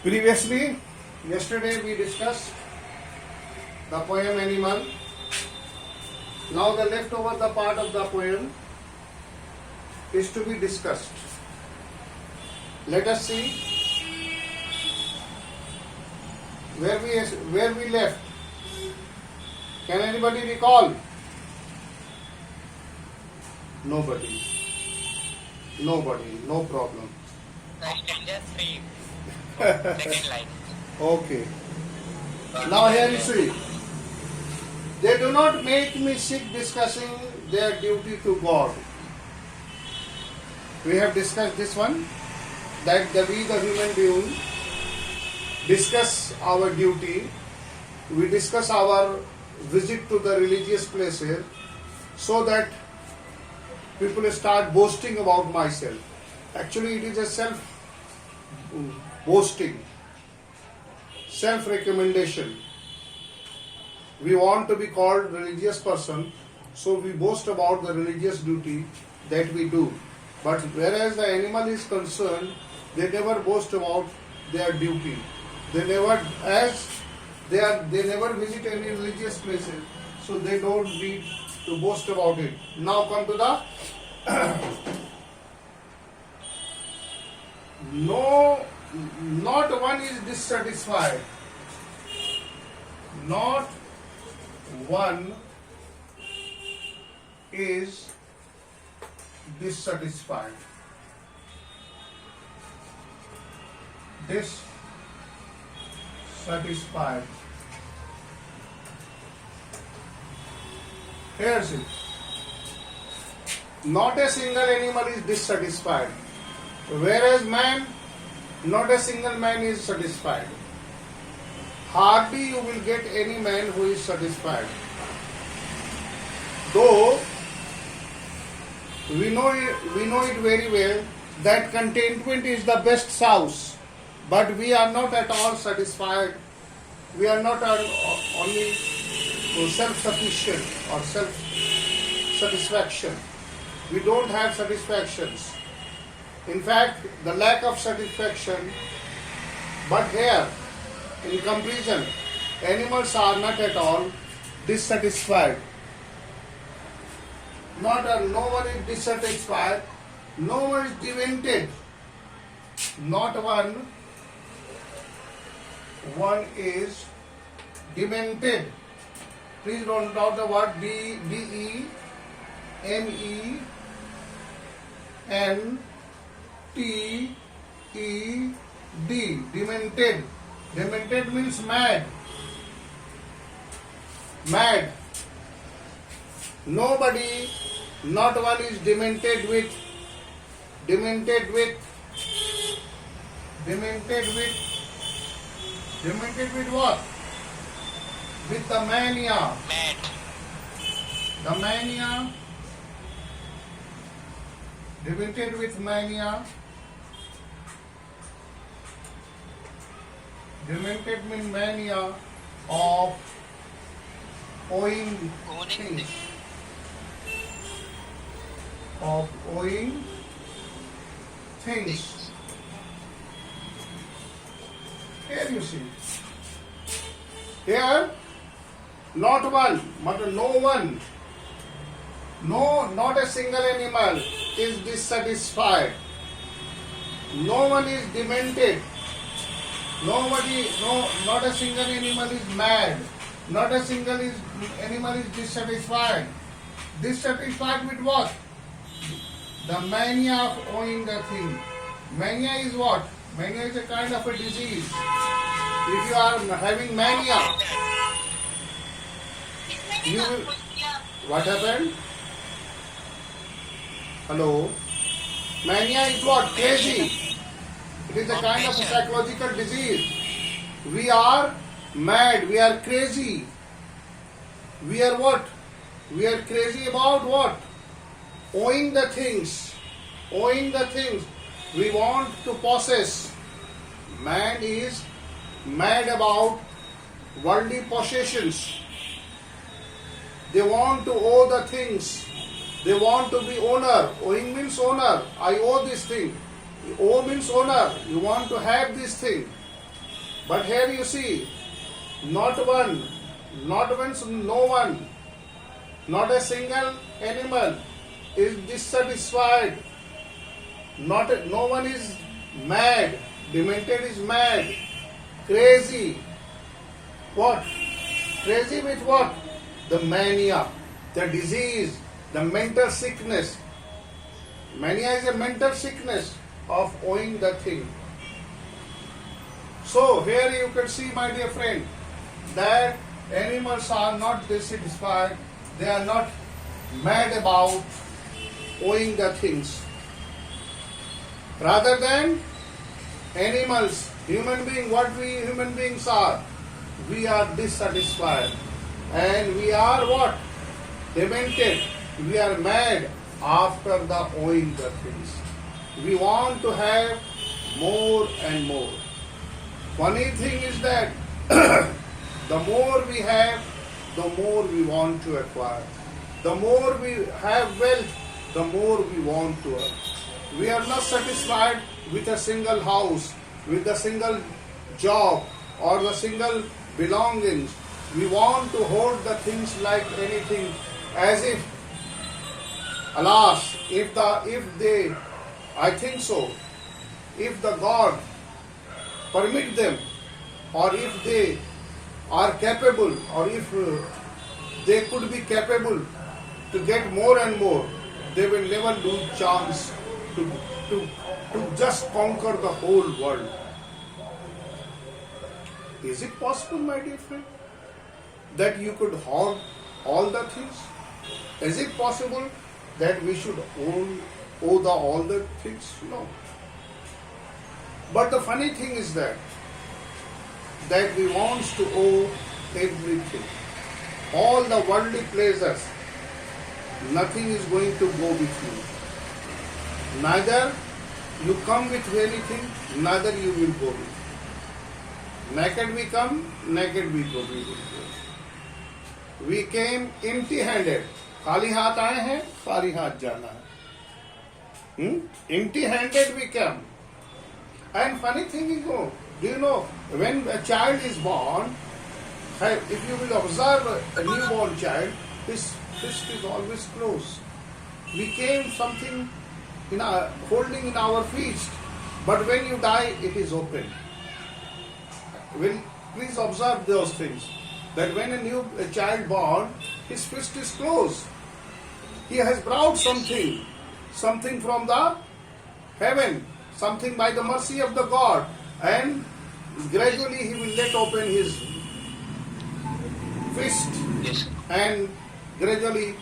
Previously, yesterday we discussed the poem Animal. Now the leftover the part of the poem is to be discussed. Let us see where we left. Can anybody recall? Nobody. No problem. Stanza 3, second line. Okay. Now here you see. They do not make me sick discussing their duty to God. We have discussed this one, that we the human being discuss our duty, we discuss our visit to the religious places, so that people start boasting about myself. Actually it is a self-boasting, self-recommendation. We want to be called religious person, so we boast about the religious duty that we do. But whereas the animal is concerned, they never boast about their duty. They never visit any religious places, so they don't need to boast about it. Now come to the no, not one is dissatisfied. Not one is dissatisfied. Dissatisfied. Here's it. Not a single animal is dissatisfied. Whereas man, not a single man is satisfied. Hardly you will get any man who is satisfied. Though we know it very well that contentment is the best sauce, but we are not at all satisfied. We are not only self-sufficient or self-satisfaction. We don't have satisfactions. In fact, the lack of satisfaction, but here, in comparison, animals are not at all dissatisfied. No one is dissatisfied, no one is demented. Not one is demented. Please don't doubt the word D-E-M-E-N-T-E-D. Demented. Demented means mad. Mad. Nobody, not one is demented with what? With the mania. Mad. The mania. Demented with mania. Demented means mania of owing things. Of owing things. Here you see. Here, not one, but no one. No, not a single animal is dissatisfied. No one is demented. Not a single animal is mad. Not a single animal is dissatisfied. Dissatisfied with what? The mania of owning the thing. Mania is what? Mania is a kind of a disease. If you are having mania, you will... What happened? Hello? Mania is what? Crazy. It is a kind of a psychological disease. We are mad. We are crazy. We are what? We are crazy about what? Owing the things. Owing the things. We want to possess. Man is mad about worldly possessions. They want to owe the things. They want to be owner. Owing means owner. I owe this thing. O means owner. You want to have this thing. But here you see, not one, not once, no one, not a single animal is dissatisfied. No one is mad. Demented is mad, crazy. What? Crazy with what? The mania, the disease, the mental sickness. Mania is a mental sickness of owing the thing. So here you can see, my dear friend, that animals are not dissatisfied. They are not mad about owing the things. Rather than animals, what we human beings are, we are dissatisfied. And we are what? Demented. We are mad after the owing the things. We want to have more and more. Funny thing is that the more we have, the more we want to acquire. The more we have wealth, the more we want to earn. We are not satisfied with a single house, with a single job, or the single belongings. We want to hold the things like anything, as if, alas, I think so, if the God permit them, or if they are capable, or if they could be capable to get more and more, they will never lose chance to just conquer the whole world. Is it possible, my dear friend, that you could hoard all the things? Is it possible that we should owe all the things? No. But the funny thing is that we want to owe everything. All the worldly pleasures, nothing is going to go with you. Neither you come with anything, neither you will go with. Naked we come, naked we go. We came empty-handed. खाली हाथ आए हैं, खाली हाथ जाना है. Empty-handed we come. And funny thing is, do you know, when a child is born, if you will observe a newborn child, his fist is always closed. We came something holding in our fist, but when you die, it is open. Please observe those things. That when a child born, his fist is closed. He has brought something from the heaven, something by the mercy of the God, and gradually he will let open his fist, Yes. and gradually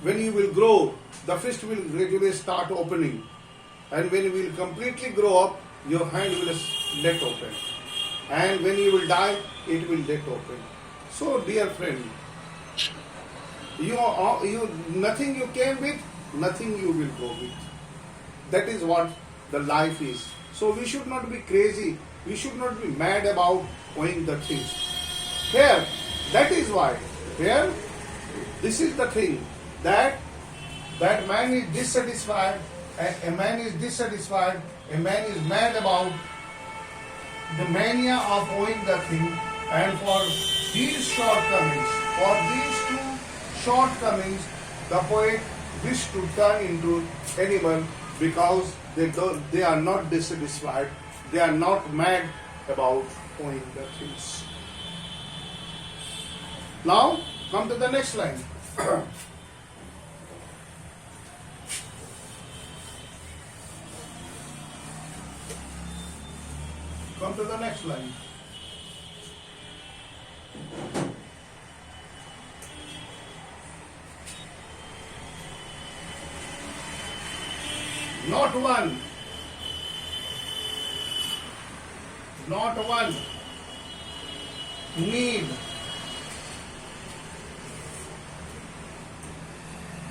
when he will grow, the fist will gradually start opening, and when he will completely grow up, your hand will let open, and when you will die, it will let open. So, dear friend, nothing you came with, nothing you will go with. That is what the life is. So we should not be crazy. We should not be mad about owing the things. Here, that is why. Here, this is the thing that man is dissatisfied. A man is dissatisfied. A man is mad about the mania of owing the thing. And for these shortcomings, for these two shortcomings, the poet wished to turn into animal, because they are not dissatisfied, they are not mad about owing the things. Now, come to the next line. Come to the next line. Not one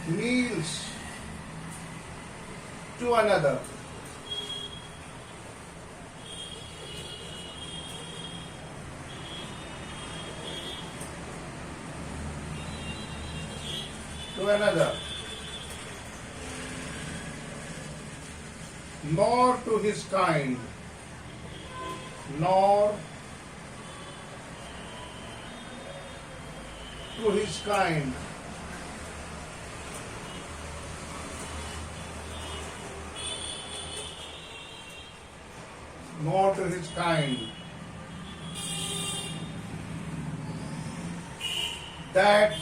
kneels to another. nor to his kind, nor to his kind. Nor to his kind. That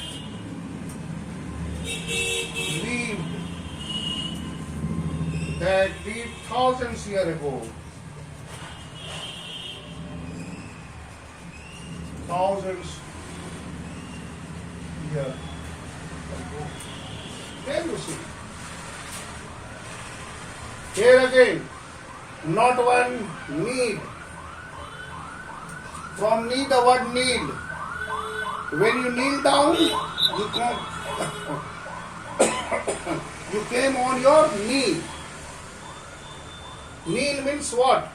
lived thousands years ago. Thousands years ago. Can you see? Here again, not one need. From need, the word need. When you kneel down, you come, you came on your knee. Kneel means what?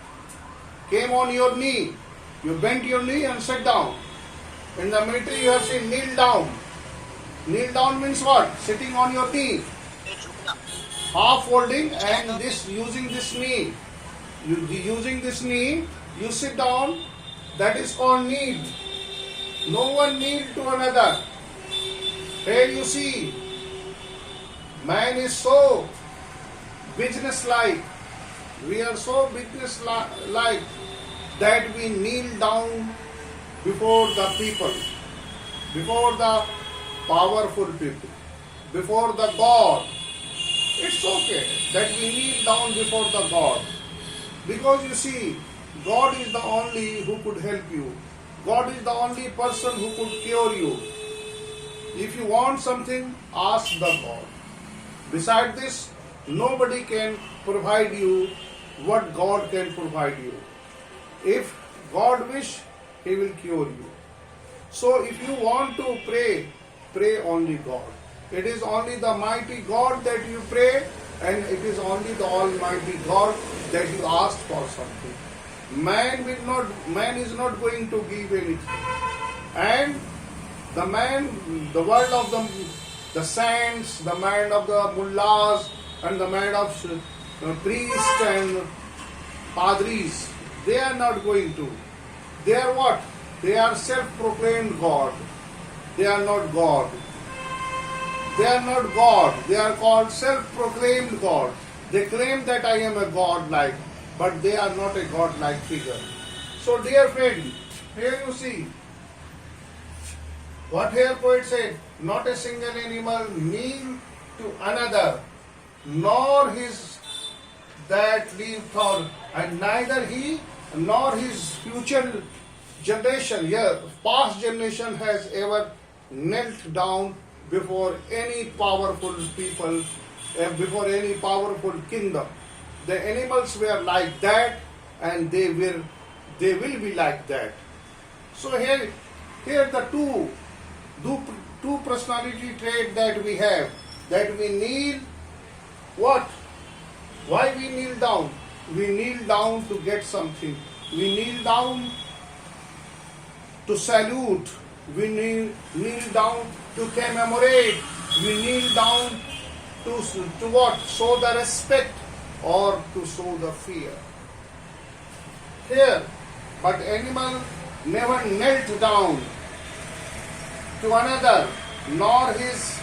Came on your knee. You bent your knee and sat down. In the military, you have seen kneel down. Kneel down means what? Sitting on your knee. Half folding and this using this knee. Using this knee, you sit down. That is called need. No one need to another. Here you see, man is so business-like. We are so business-like that we kneel down before the people, before the powerful people, before the God. It's okay that we kneel down before the God. Because you see, God is the only who could help you. God is the only person who could cure you. If you want something, ask the God. Beside this, nobody can provide you what God can provide you. If God wish, He will cure you. So if you want to pray, pray only God. It is only the mighty God that you pray, and it is only the Almighty God that you ask for something. Man is not going to give anything. And the world of the saints, the mind of the mullahs, and the mind of priests and padris, they are not going to. They are what? They are self-proclaimed God. They are not God. They are not God. They are called self-proclaimed God. They claim that I am a God-like, but they are not a God-like figure. So dear friend, here you see, what here poet said, not a single animal kneel to another, nor his that leave thought, and neither he nor his future generation, past generation has ever knelt down before any powerful people, before any powerful kingdom. The animals were like that, and they will be like that. So here the two personality trait that we have, that we kneel. What? Why we kneel down? We kneel down to get something. We kneel down to salute. We kneel down to commemorate. We kneel down to what? Show the respect or to show the fear. Here, but animal never knelt down to another, nor his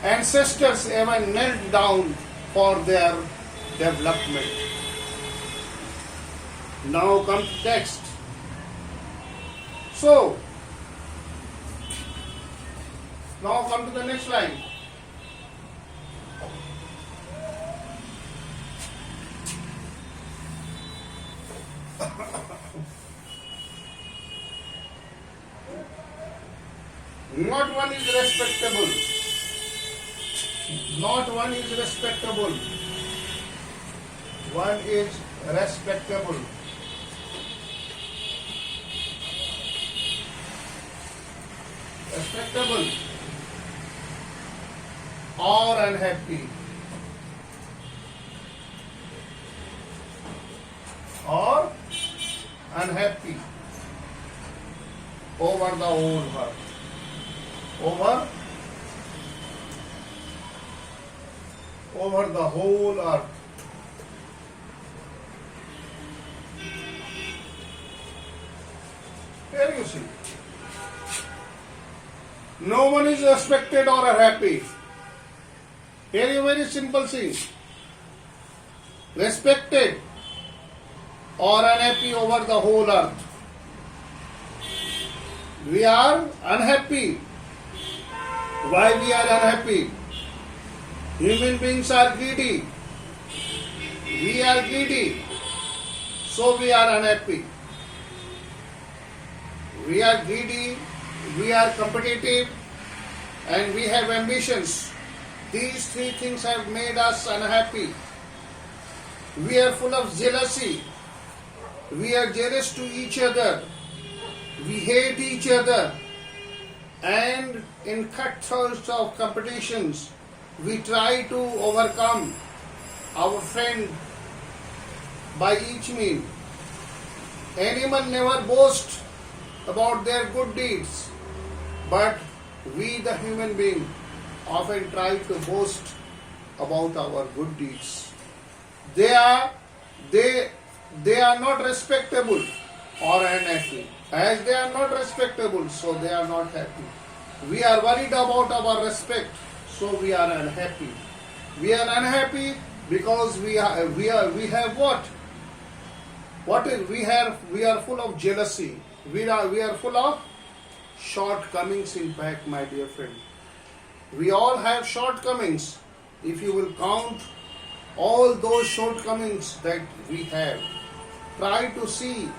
ancestors ever knelt down for their development. Now come to text. So, now come to the next line. Not one is respectable. Not one is respectable. One is respectable. Respectable or unhappy. Or unhappy over the whole earth. Over the whole earth. Here you see. No one is respected or happy. Here you very simple thing. Respected or unhappy over the whole earth. We are unhappy. Why we are unhappy? Human beings are greedy. We are greedy. So we are unhappy. We are greedy, we are competitive, and we have ambitions. These three things have made us unhappy. We are full of jealousy. We are jealous to each other. We hate each other. And in cutthroats of competitions, we try to overcome our friend by each means. Animal never boast about their good deeds, but we the human being often try to boast about our good deeds. They are not respectable or unhappy. As they are not respectable, so they are not happy. We are worried about our respect, so we are unhappy. We are unhappy because we have what? What is we are full of jealousy. We are full of shortcomings. In fact, my dear friend, we all have shortcomings. If you will count all those shortcomings that we have, try to see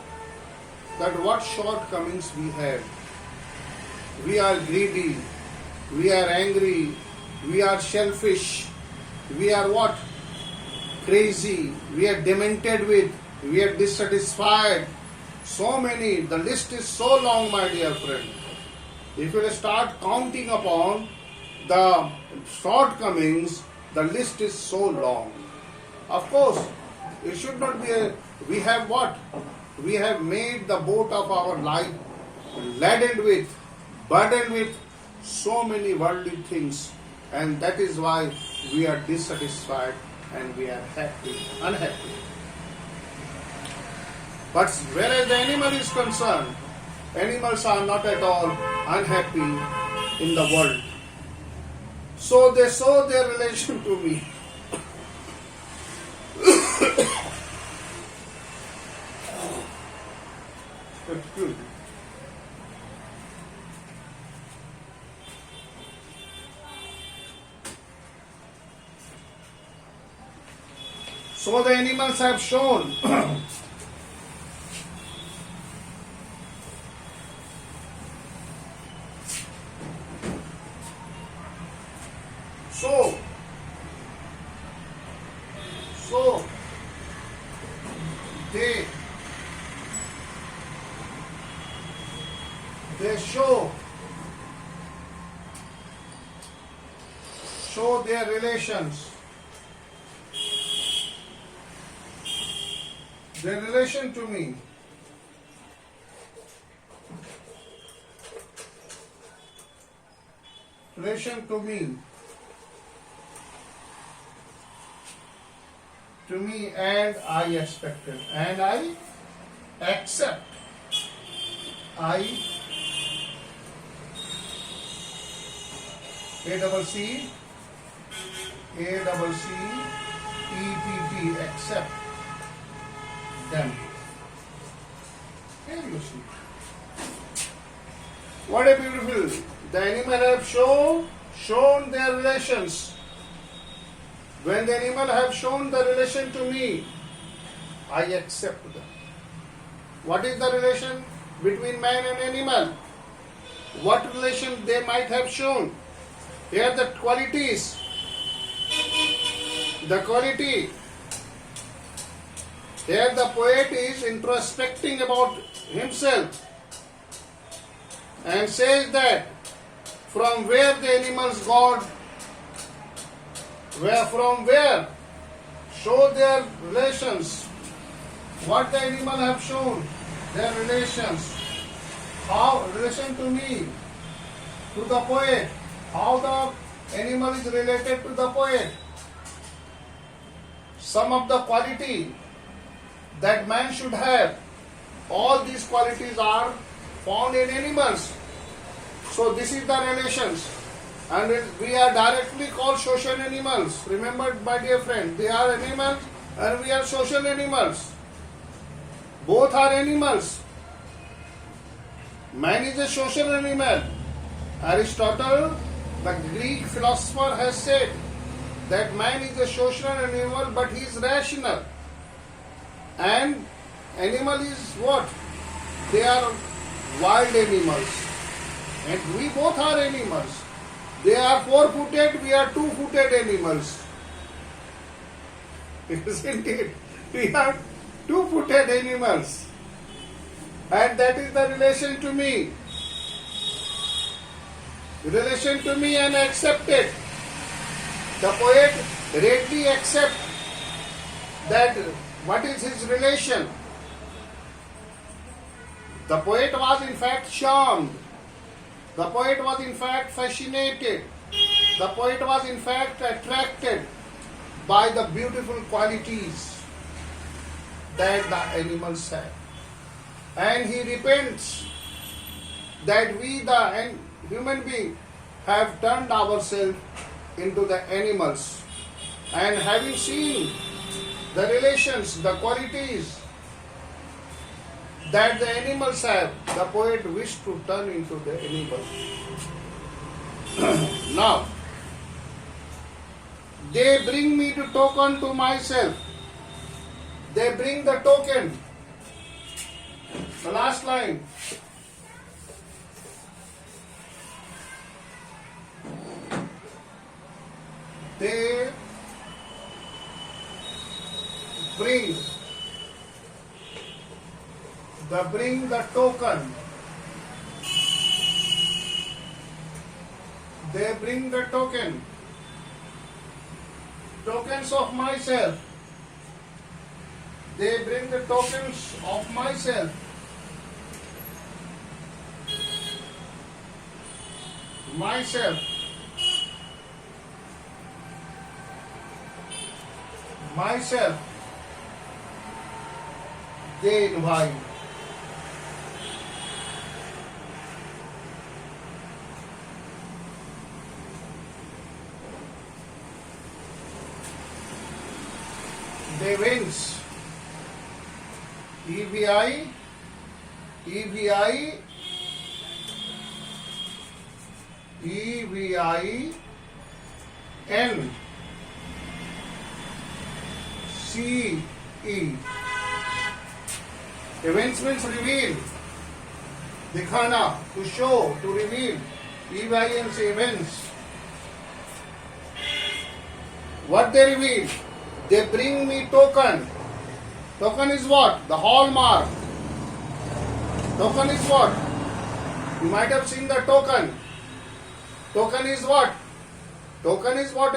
that what shortcomings we have. We are greedy, we are angry, we are selfish, we are what? Crazy, we are demented with, we are dissatisfied. So many, the list is so long, my dear friend. If you will start counting upon the shortcomings, the list is so long. Of course, it should not be we have what? We have made the boat of our life burdened with so many worldly things, and that is why we are dissatisfied and we are unhappy. But whereas the animal is concerned, animals are not at all unhappy in the world. So they show their relation to me. Excuse me. So the animals have shown so they show their relations. Their relation to me. Relation to me. To me, and I expect it. And I accept. Accept them. Here you see. What a beautiful. The animal have shown their relations. When the animal have shown the relation to me, I accept them. What is the relation between man and animal? What relation they might have shown? Here the qualities. The quality. Here the poet is introspecting about himself and says that from where the animals got, from where show their relations. What the animal have shown, their relations. How relation to me, to the poet. How the animal is related to the poet. Some of the quality that man should have. All these qualities are found in animals. So this is the relations. And we are directly called social animals. Remember, my dear friend, they are animals and we are social animals. Both are animals. Man is a social animal. Aristotle, the Greek philosopher, has said that man is a social animal, but he is rational. And animal is what? They are wild animals. And we both are animals. They are four-footed, we are two-footed animals. Isn't it? We are two-footed animals. And that is the relation to me. Relation to me and accepted. The poet readily accepts that what is his relation. The poet was in fact charmed. The poet was in fact fascinated. The poet was in fact attracted by the beautiful qualities that the animals have. And he repents that we, the human being, have turned ourselves into the animals. And having seen the relations, the qualities that the animals have, the poet wished to turn into the animal. Now, they bring me to token to myself. They bring the token. The last line. They bring the token. They bring the token. Tokens of myself. They bring the tokens of myself. Myself. Myself. They invite. They wins. EVI, EVI, EVI, N, CE. Events means reveal. Dikhana, to show, to reveal. EVI and events. What they reveal? They bring me token. Token is what? The hallmark. Token is what? You might have seen the token. Token is what? Token is what?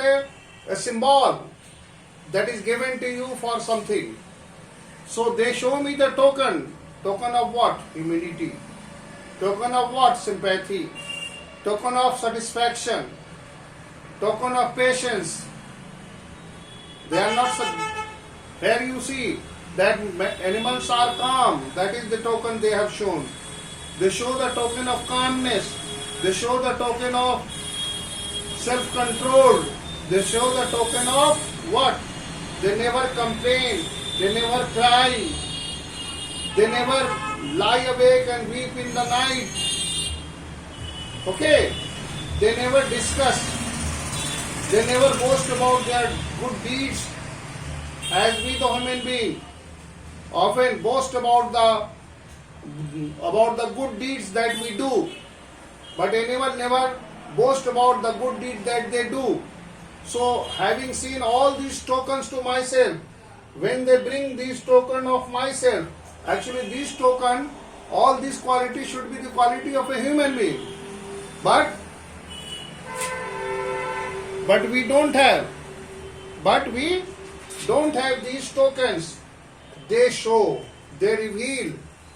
A symbol that is given to you for something. So they show me the token. Token of what? Humility. Token of what? Sympathy. Token of satisfaction. Token of patience. They are not. Here you see that animals are calm. That is the token they have shown. They show the token of calmness. They show the token of self-control. They show the token of what? They never complain. They never cry. They never lie awake and weep in the night. Okay? They never discuss. They never boast about their good deeds, as we the human being often boast about the good deeds that we do, but animal never boast about the good deed that they do. So having seen all these tokens to myself, when they bring these token of myself, actually these token, all these qualities should be the quality of a human being, but we don't have. But we don't have these tokens. They show, they reveal,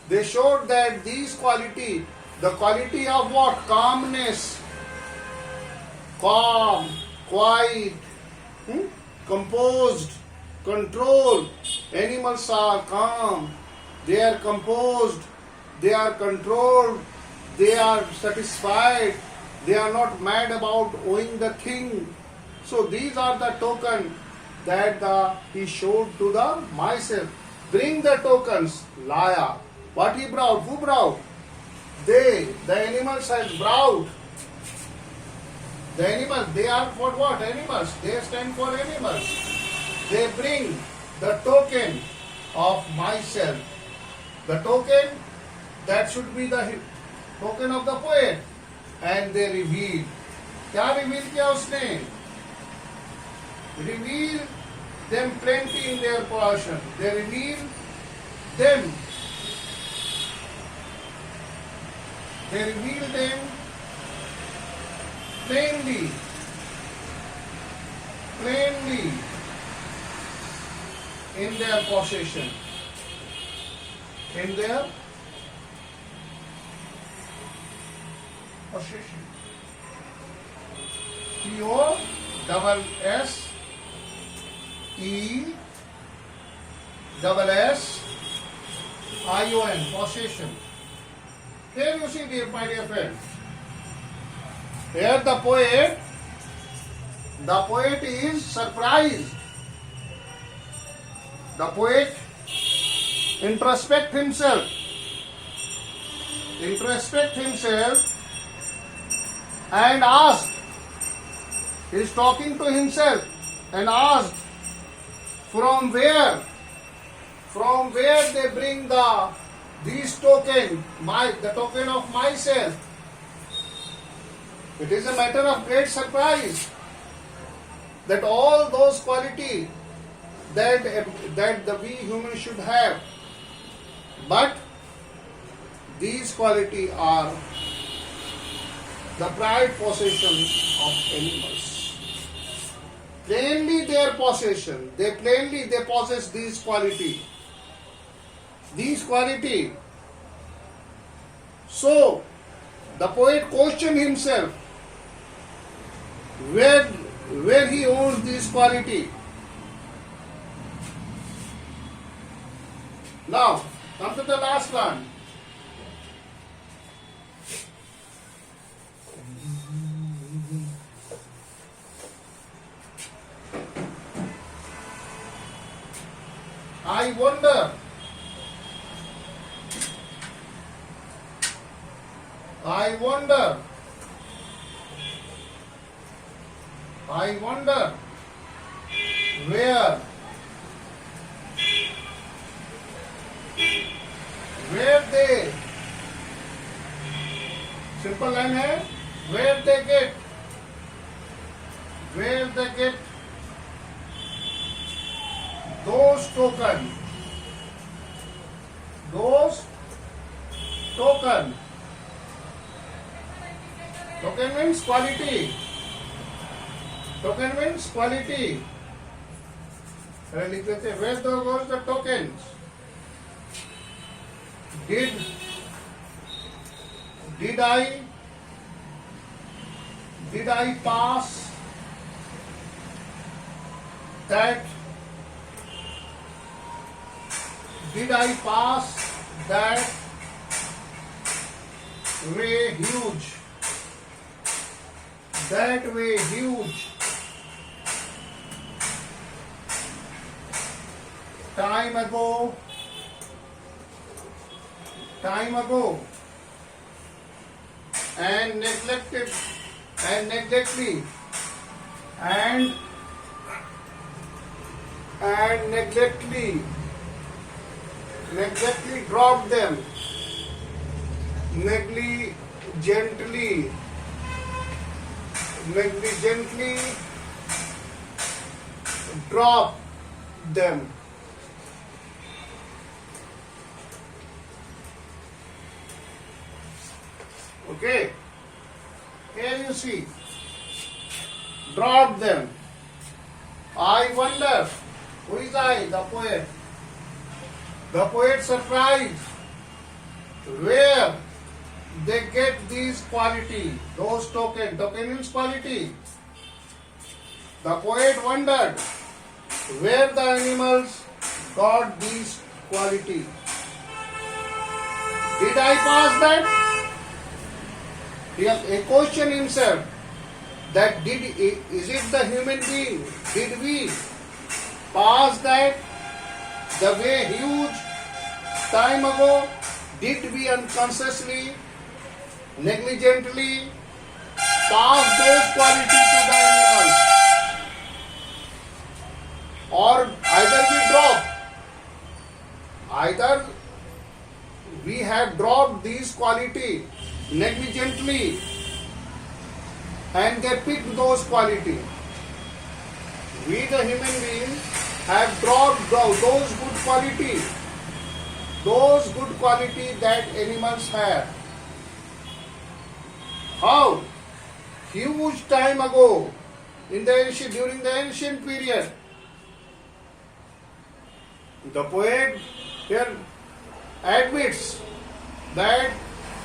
they show that these quality, the quality of what? Calmness, calm, quiet, composed, control. Animals are calm, they are composed, they are controlled, they are satisfied, they are not mad about owing the thing. So these are the token that he showed to the myself. Bring the tokens, Laya. What he brought? Who brought? They, the animals has brought. The animals, they are for what? Animals. They stand for animals. They bring the token of myself. The token that should be the token of the poet. And they reveal. क्या reveal किया उसने? Reveal them plenty in their possession. They reveal them. They reveal them plainly in their possession. In their possession. P-O-S-S-E-S-S-I-O-N, possession. Here you see, dear, my dear friend. Here the poet is surprised. The poet introspect himself and asked. He is talking to himself and asked, from where they bring these token, the token of myself. It is a matter of great surprise that all those qualities that we humans should have, but these qualities are the pride possession of animals. Plainly their possession. They possess these qualities. So the poet questioned himself where he owns this quality. Now come to the last one. I wonder where they, simple line है, where they get those token. Token means quality. लिख देते हैं, where goes the tokens? Did I pass that? Did I pass that way huge? Time ago, and neglectedly dropped them, negligently drop them. Okay, here you see, drop them. I wonder, who is I? The poet. The poet surprised where they get these quality, those token means quality. The poet wondered where the animals got these quality. Did I pass that? He question himself that is it the human being? Did we pass that the way huge time ago? Did we unconsciously, negligently pass those qualities to the animals? Or either we have dropped these qualities negligently and they picked those qualities. We the human beings have dropped those good qualities that animals have. How? Huge time ago, during the ancient period, the poet here admits that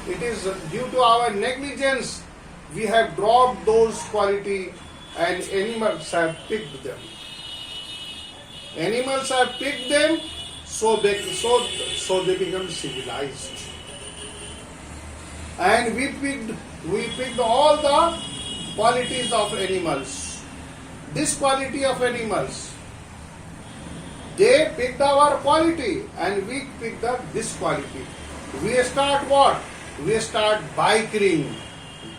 it is due to our negligence we have dropped those qualities and animals have picked them. Animals have picked them, so they become civilized. And we picked all the qualities of animals. This quality of animals, they picked our quality and we picked up this quality. We start what? We start bickering,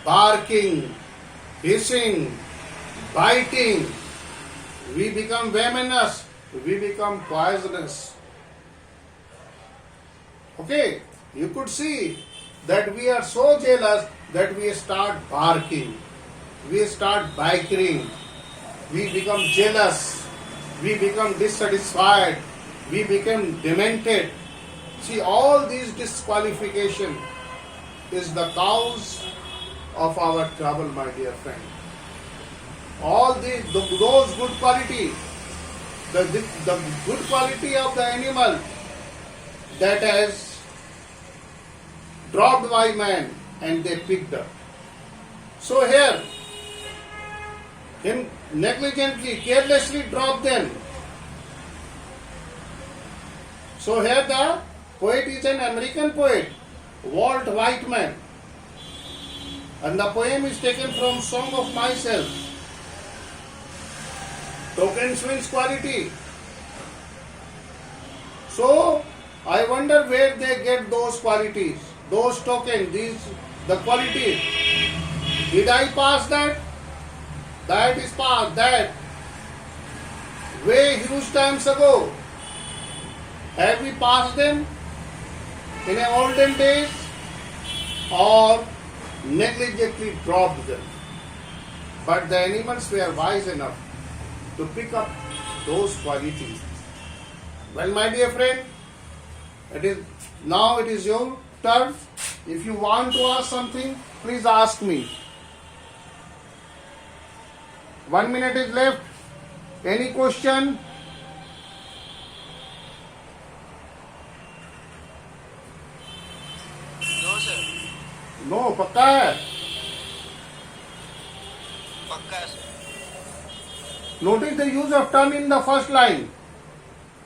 barking, hissing, biting. We become venomous. We become poisonous. Okay, you could see that we are so jealous that we start barking. We start bickering. We become jealous. We become dissatisfied. We become demented. See, all these disqualification is the cause of our trouble, my dear friend. All those good quality, the good quality of the animal that has dropped by man and they picked up. So here, him negligently, carelessly dropped them. So here the poet is an American poet, Walt Whitman. And the poem is taken from Song of Myself. Tokens means quality. So I wonder where they get those qualities, those tokens, the qualities. Did I pass that? That is passed, that. Way huge times ago. Have we passed them in the olden days or negligently dropped them? But the animals were wise enough to pick up those qualities. Well, my dear friend, now it is your turn. If you want to ask something, please ask me. 1 minute is left. Any question? No, sir. No, पक्का है. Pakka, sir. Notice the use of turn in the first line.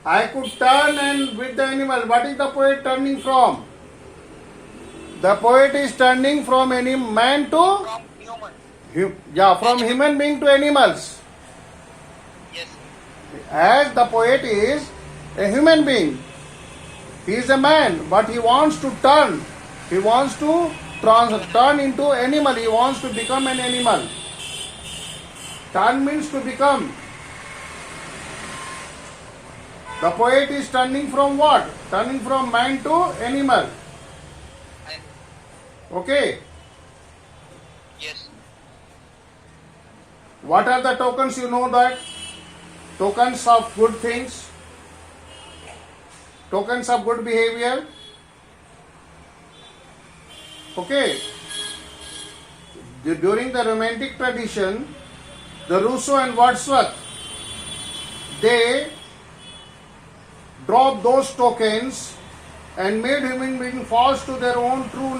I could turn and with the animal. What is the poet turning from? The poet is turning from any man to From human. from human being to animals. Yes. As the poet is a human being. He is a man, but he wants to turn. He wants to turn into animal. He wants to become an animal. Turn means to become. The poet is turning from what? Turning from man to animal. And Okay. yes. What are the tokens? You know that? Tokens of good things. Tokens of good behavior. Okay. During the Romantic tradition, the Rousseau and Wordsworth, they dropped those tokens and made human being false to their own true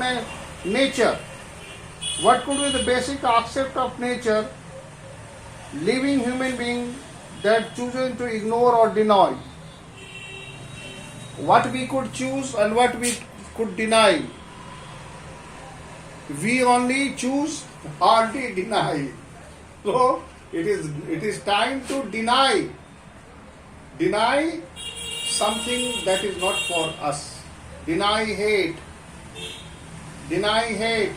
nature. What could be the basic aspect of nature? Living human being that choosing to ignore or deny. What we could choose and what we could deny. We only choose hardly deny. So it is time to deny. Deny something that is not for us. Deny hate. Deny hate.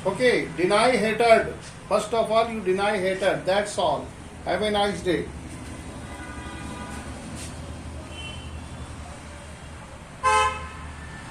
Okay, deny hatred. First of all, you deny hatred. That's all. Have a nice day.